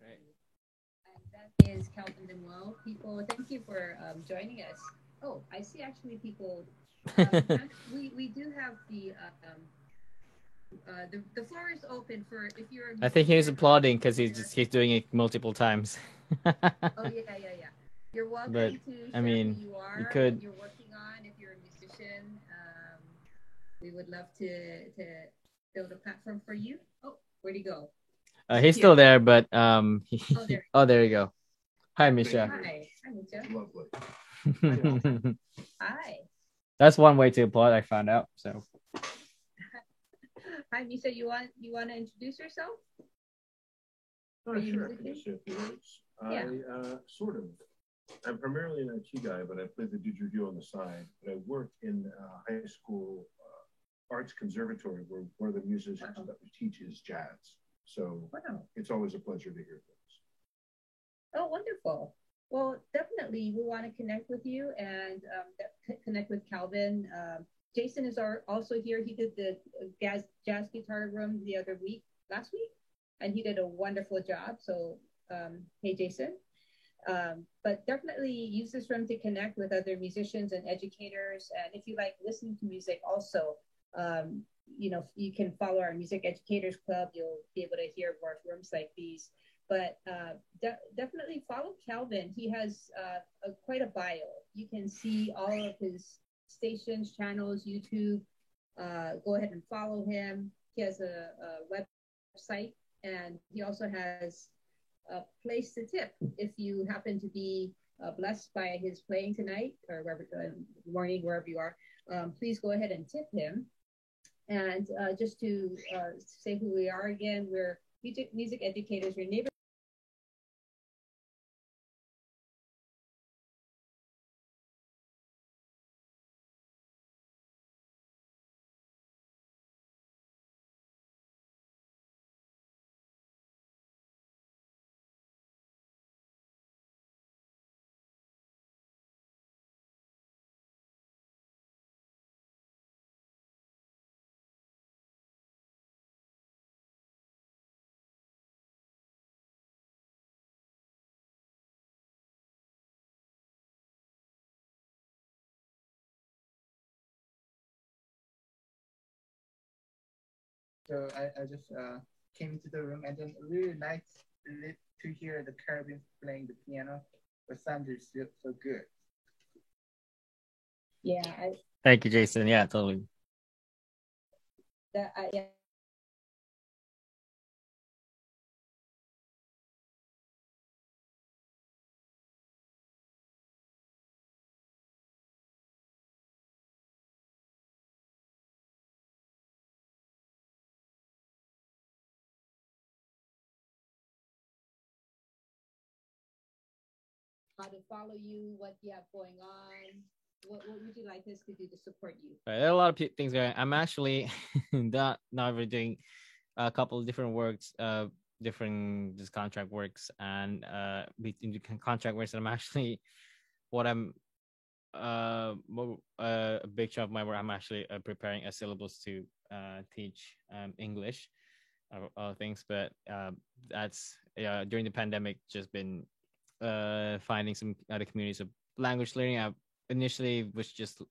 Right. And that is Calvin Demuel. People, thank you for joining us. Oh, I see actually people. We do have the floor is open for if you're a I think he's musician. applauding because he's doing it multiple times. Oh yeah. You're welcome But to I share mean, who you are, you what could. you're working on. If you're a musician, we would love to build a platform for you. Oh, where'd he go? He's still there, but Oh, there. oh, there you go. Hi, Misha. Hi, Misha. Lovely. Hi. That's one way to applaud. I found out. So. Hi, Misha. You want to introduce yourself? Oh, sure. I can just say a few words. Yeah. I sort of. I'm primarily an IT guy, but I play the didgeridoo on the side. But I work in high school arts conservatory where one of the musicians that we teach is jazz. So it's always a pleasure to hear things. Oh, wonderful. Well, definitely we want to connect with you and connect with Calvin. Jason is also here. He did the jazz guitar room last week, and he did a wonderful job. So, hey, Jason. But definitely use this room to connect with other musicians and educators. And if you like listening to music also, you can follow our Music Educators Club. You'll be able to hear more rooms like these. But definitely follow Calvin. He has quite a bio. You can see all of his stations, channels, YouTube. Go ahead and follow him. He has a website, and he also has a place to tip if you happen to be blessed by his playing tonight or wherever morning, wherever you are. Please go ahead and tip him. And just to say who we are again, we're music educators. We're neighbor. So I just came into the room and then really liked to hear the Calvin playing the piano. The sound is so good. Yeah. Thank you, Jason. Yeah, totally. Yeah. How to follow you, what you have going on. What would you like us to do to support you? Right, there are a lot of things going. I'm actually not really doing a couple of different works, different just contract works, and between the contract works, I'm actually what I'm a big chunk of my work. I'm actually preparing a syllabus to teach English, things, but that's during the pandemic, just been finding some other communities of language learning. I initially was just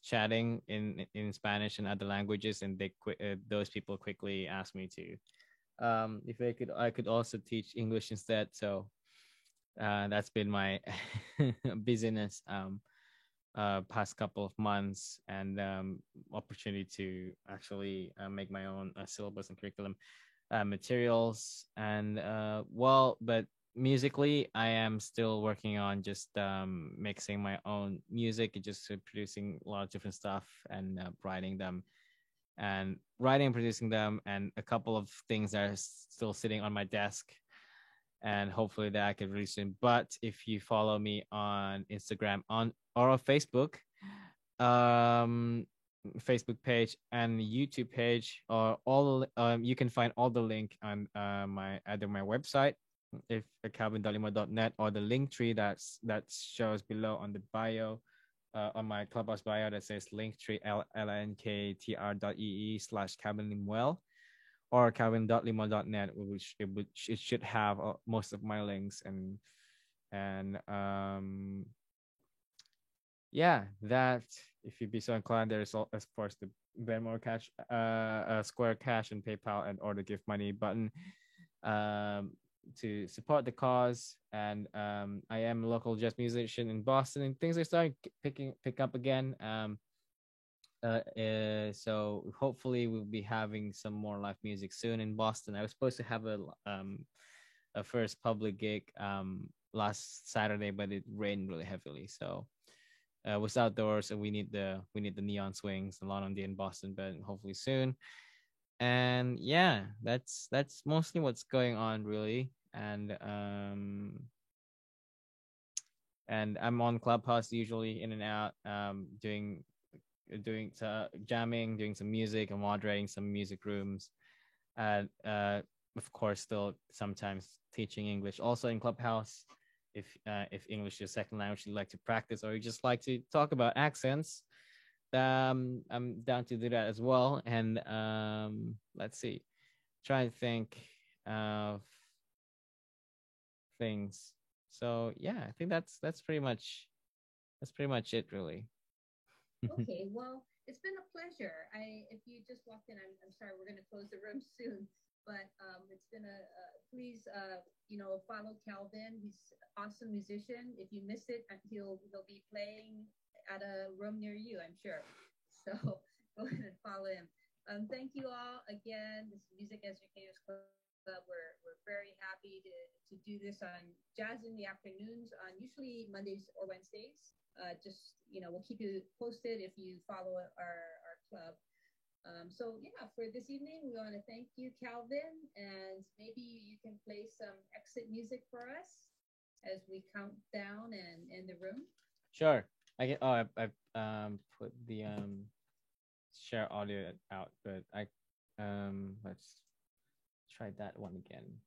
chatting in Spanish and other languages, and those people quickly asked me to if I could also teach English instead. So that's been my busyness past couple of months, and opportunity to actually make my own syllabus and curriculum materials. And but musically, I am still working on just mixing my own music and just producing a lot of different stuff and writing and producing them, and a couple of things that are still sitting on my desk, and hopefully that I can release soon. But if you follow me on Instagram or on Facebook, Facebook page and YouTube page, or all you can find all the link on either my website, if calvindalima.net, or the link tree that shows below on the bio, on my Clubhouse bio, that says linktree linktr.ee/Calvin Lemuel, or calvin.lima.net, which it should have most of my links. And yeah, that if you'd be so inclined, there's of course the Venmo Cash, Square Cash, and PayPal, and or the Give Money button um, to support the cause. And I am a local jazz musician in Boston, and things are starting pick up again. So hopefully we'll be having some more live music soon in Boston. I was supposed to have a first public gig last Saturday, but it rained really heavily, so was outdoors, and we need the neon swings, a lot on the in Boston, but hopefully soon. And yeah, that's mostly what's going on, really. And I'm on Clubhouse usually, in and out, doing jamming, doing some music, and moderating some music rooms. And of course, still sometimes teaching English also in Clubhouse. If English is a second language you like to practice, or you just like to talk about accents, I'm down to do that as well. And let's see, try to think of things. So yeah, I think that's pretty much it, really. Okay, well, it's been a pleasure. If you just walked in, I'm sorry, we're going to close the room soon, but it's been please, follow Calvin. He's an awesome musician. If you miss it, he'll be playing at a room near you, I'm sure. So go ahead and follow him. Thank you all again. This is Music Educators Club. We're very happy to do this on Jazz in the Afternoons on usually Mondays or Wednesdays. We'll keep you posted if you follow our club. So yeah, for this evening, we want to thank you, Calvin, and maybe you can play some exit music for us as we count down and end the room. Sure. I get. Oh, I put the share audio out, but let's try that one again.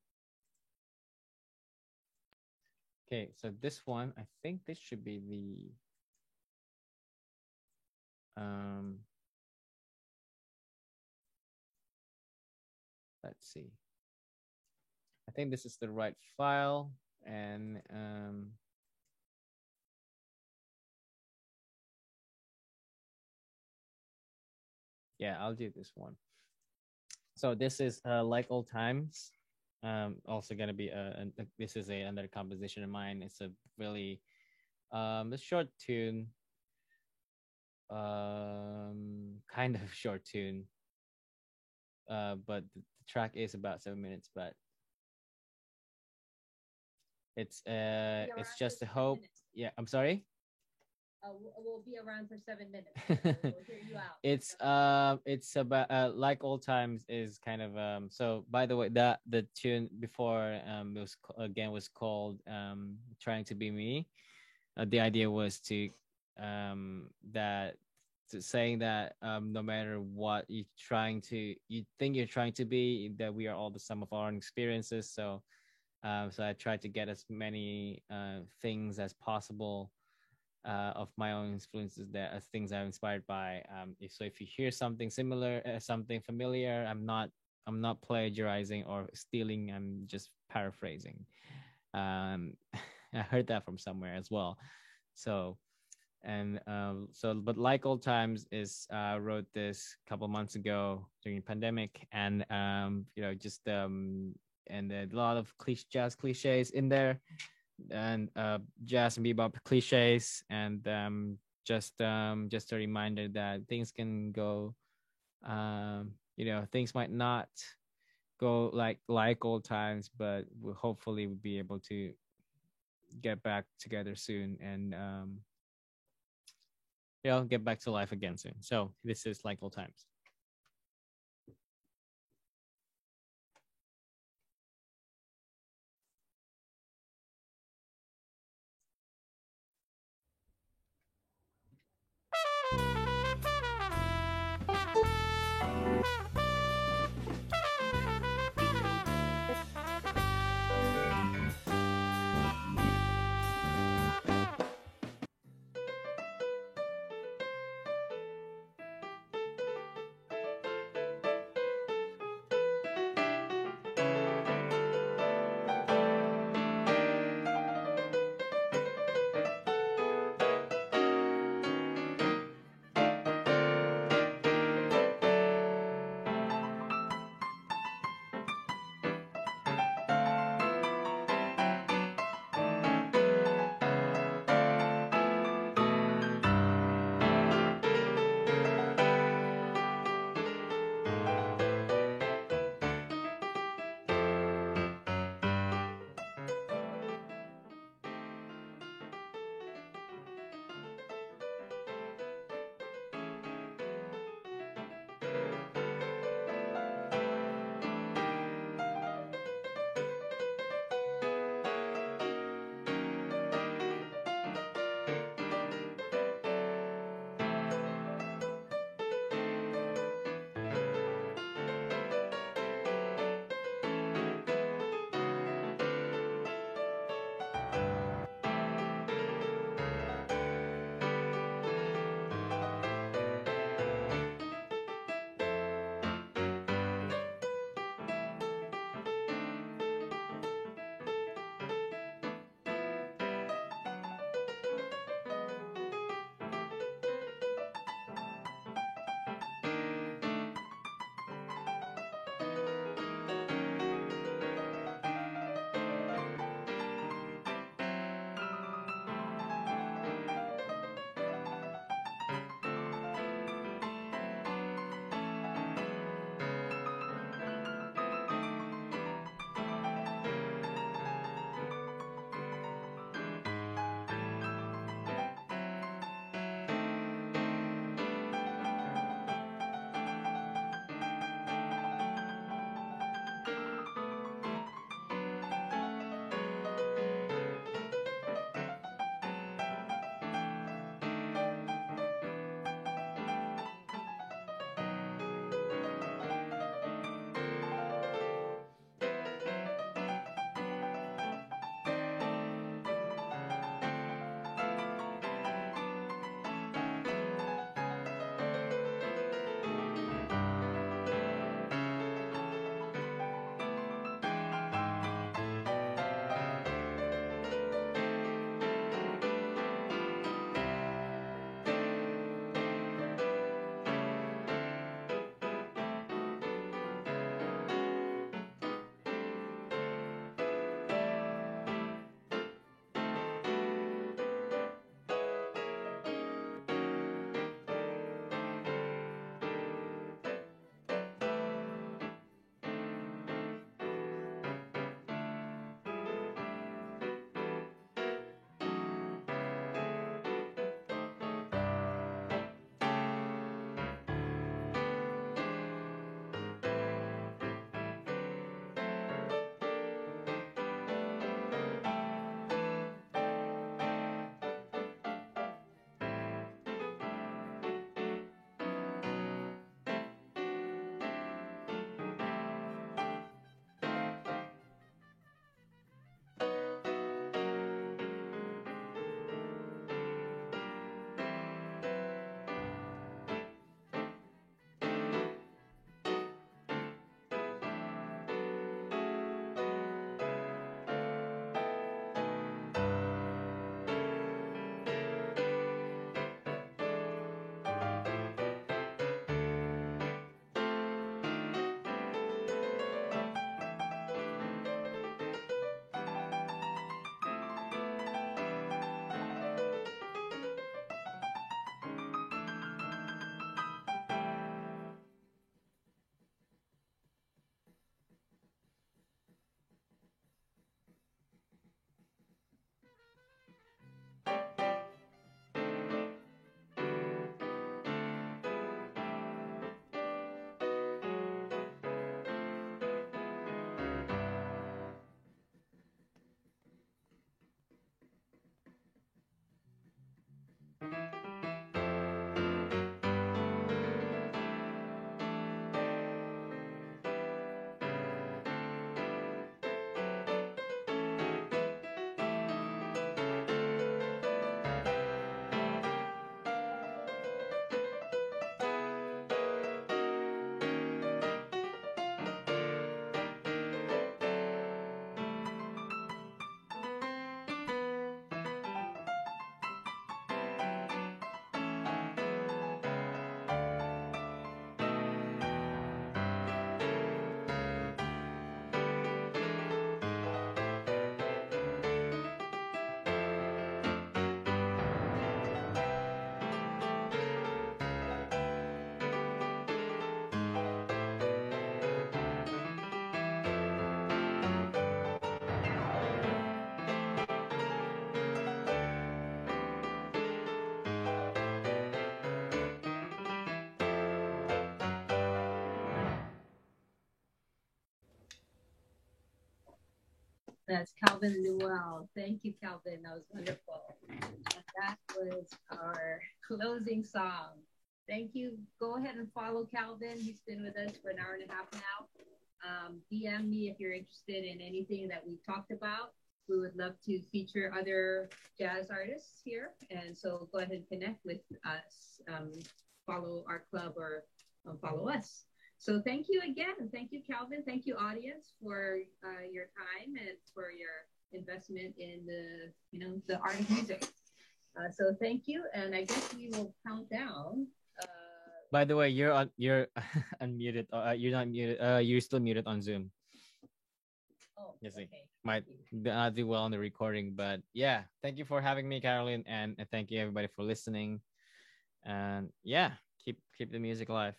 Okay, so this one, I think this should be the let's see. I think this is the right file, and yeah, I'll do this one. So this is Like Old Times. Also gonna be this is another composition of mine. It's a really a short tune, kind of short tune, but the track is about 7 minutes. But it's just a hope. Yeah, I'm sorry. We'll be around for 7 minutes. So we'll hear you out. It's about Like Old Times is kind of so by the way, that the tune before was called Trying to Be Me. The idea was to saying that no matter what you think you're trying to be, that we are all the sum of our own experiences. So I tried to get as many things as possible of my own influences, that as things I'm inspired by. If you hear something similar, something familiar, I'm not plagiarizing or stealing. I'm just paraphrasing. I heard that from somewhere as well. But Like Old Times is wrote this a couple months ago during the pandemic, and and a lot of jazz cliches in there, and jazz and bebop cliches, and just a reminder that things can go, things might not go like old times, but we'll hopefully be able to get back together soon, and get back to life again soon. So this is Like Old Times. That's Calvin Newell. Thank you, Calvin. That was wonderful. And that was our closing song. Thank you. Go ahead and follow Calvin. He's been with us for an hour and a half now. DM me if you're interested in anything that we've talked about. We would love to feature other jazz artists here. And so go ahead and connect with us. Follow our club or follow us. So thank you again. Thank you, Calvin. Thank you, audience, for your time and for your investment in the art of music. So thank you. And I guess we will count down. By the way, you're unmuted. You're not muted. You're still muted on Zoom. Oh, yes, okay. Might not do well on the recording, but yeah. Thank you for having me, Caroline, and thank you everybody for listening. And yeah, keep the music alive.